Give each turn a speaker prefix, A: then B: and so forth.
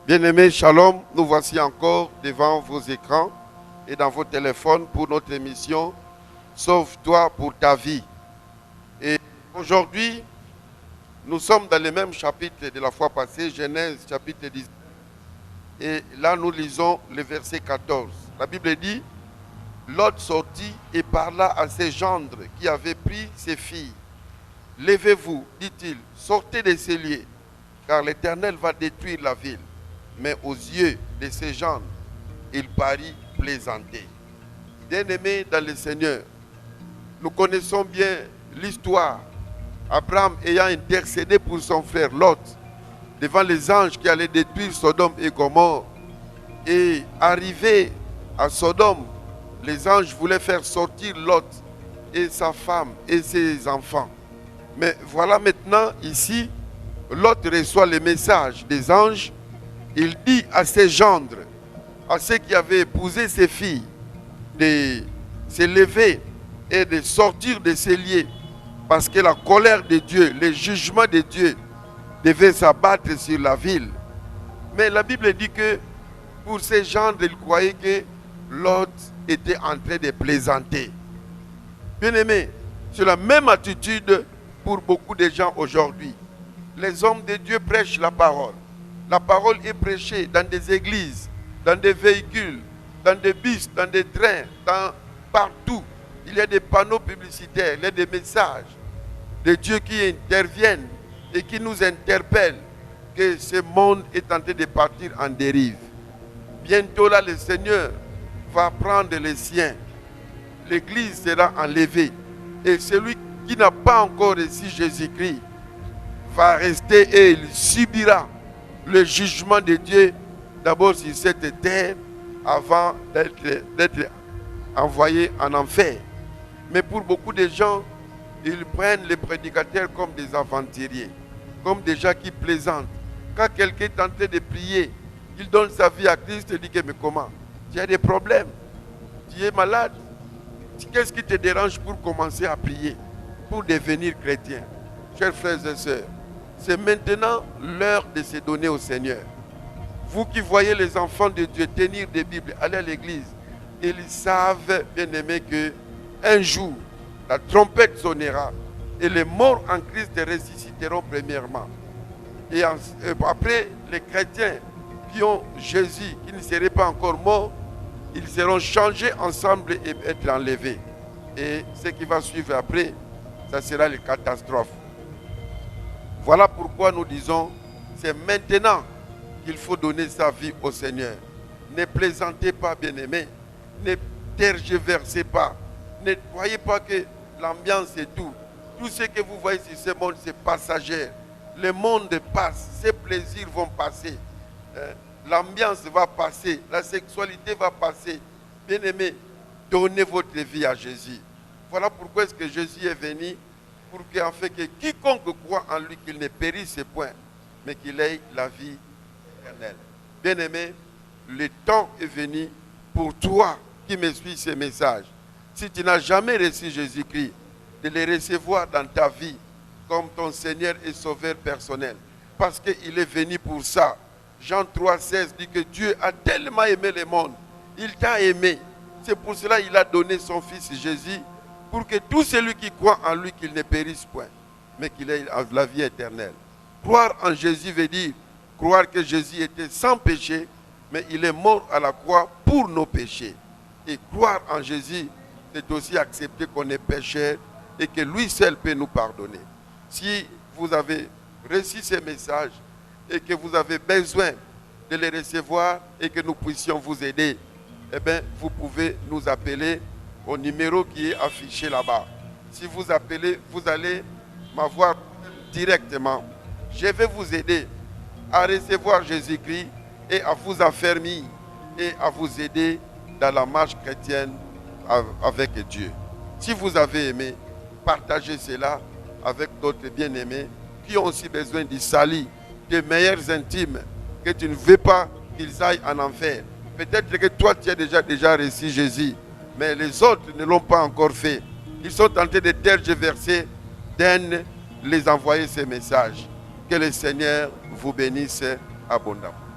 A: Bien-aimés, shalom, nous voici encore devant vos écrans et dans vos téléphones pour notre émission Sauve-toi pour ta vie. Et aujourd'hui, nous sommes dans le même chapitre de la fois passée, Genèse chapitre 10. Et là, nous lisons le verset 14. La Bible dit, Lot sortit et parla à ses gendres qui avaient pris ses filles. Levez-vous, dit-il, sortez de ces lieux, car l'Éternel va détruire la ville. Mais aux yeux de ces gens, il parut plaisanter. Bien-aimés dans le Seigneur, nous connaissons bien l'histoire. Abraham ayant intercédé pour son frère Lot devant les anges qui allaient détruire Sodome et Gomorrhe. Et arrivé à Sodome, les anges voulaient faire sortir Lot et sa femme et ses enfants. Mais voilà maintenant ici, Lot reçoit le message des anges. Il dit à ses gendres, à ceux qui avaient épousé ses filles, de se lever et de sortir de ces lieux, parce que la colère de Dieu, le jugement de Dieu devait s'abattre sur la ville. Mais la Bible dit que pour ces gendres, ils croyaient que Lot était en train de plaisanter. Bien-aimés, c'est la même attitude pour beaucoup de gens aujourd'hui. Les hommes de Dieu prêchent la parole. La parole est prêchée dans des églises, dans des véhicules, dans des bus, dans des trains, partout. Il y a des panneaux publicitaires, il y a des messages de Dieu qui interviennent et qui nous interpellent que ce monde est en train de partir en dérive. Bientôt là, le Seigneur va prendre les siens. L'église sera enlevée. Et celui qui n'a pas encore reçu Jésus-Christ va rester et il subira le jugement de Dieu d'abord sur cette terre avant d'être envoyé en enfer. Mais pour beaucoup de gens, ils prennent les prédicateurs comme des aventuriers, comme des gens qui plaisantent. Quand quelqu'un est en train de prier, il donne sa vie à Christ et dit que mais comment? Tu as des problèmes, tu es malade. Qu'est-ce qui te dérange pour commencer à prier, pour devenir chrétien? Chers frères et sœurs, c'est maintenant l'heure de se donner au Seigneur. Vous qui voyez les enfants de Dieu tenir des Bibles, aller à l'église, ils savent, bien aimés, que un jour, la trompette sonnera et les morts en Christ ressusciteront premièrement. Et après, les chrétiens qui ont Jésus, qui ne seraient pas encore morts, ils seront changés ensemble et être enlevés. Et ce qui va suivre après, ça sera les catastrophes. Voilà pourquoi nous disons, c'est maintenant qu'il faut donner sa vie au Seigneur. Ne plaisantez pas, bien-aimés. Ne tergiversez pas. Ne croyez pas que l'ambiance est tout. Tout ce que vous voyez sur ce monde, c'est passager. Le monde passe, ses plaisirs vont passer. L'ambiance va passer, la sexualité va passer. Bien-aimés, donnez votre vie à Jésus. Voilà pourquoi est-ce que Jésus est venu, pour qu'en fait que quiconque croit en lui, qu'il ne périsse point, mais qu'il ait la vie éternelle. Bien-aimé, le temps est venu pour toi qui me suis ce message. Si tu n'as jamais reçu Jésus-Christ, de le recevoir dans ta vie comme ton Seigneur et Sauveur personnel. Parce qu'il est venu pour ça. Jean 3,16 dit que Dieu a tellement aimé le monde. Il t'a aimé. C'est pour cela qu'il a donné son Fils Jésus, pour que tout celui qui croit en lui, qu'il ne périsse point, mais qu'il ait la vie éternelle. Croire en Jésus veut dire croire que Jésus était sans péché, mais il est mort à la croix pour nos péchés. Et croire en Jésus, c'est aussi accepter qu'on est pécheur et que lui seul peut nous pardonner. Si vous avez reçu ces messages et que vous avez besoin de les recevoir et que nous puissions vous aider, eh bien, vous pouvez nous appeler au numéro qui est affiché là-bas. Si vous appelez, vous allez m'avoir directement. Je vais vous aider à recevoir Jésus-Christ et à vous affermir et à vous aider dans la marche chrétienne avec Dieu. Si vous avez aimé, partagez cela avec d'autres bien-aimés qui ont aussi besoin du salut, des meilleurs intimes, que tu ne veux pas qu'ils aillent en enfer. Peut-être que toi, tu as déjà reçu Jésus, mais les autres ne l'ont pas encore fait. Ils sont tentés de tergiverser, les envoyer ces messages. Que le Seigneur vous bénisse abondamment.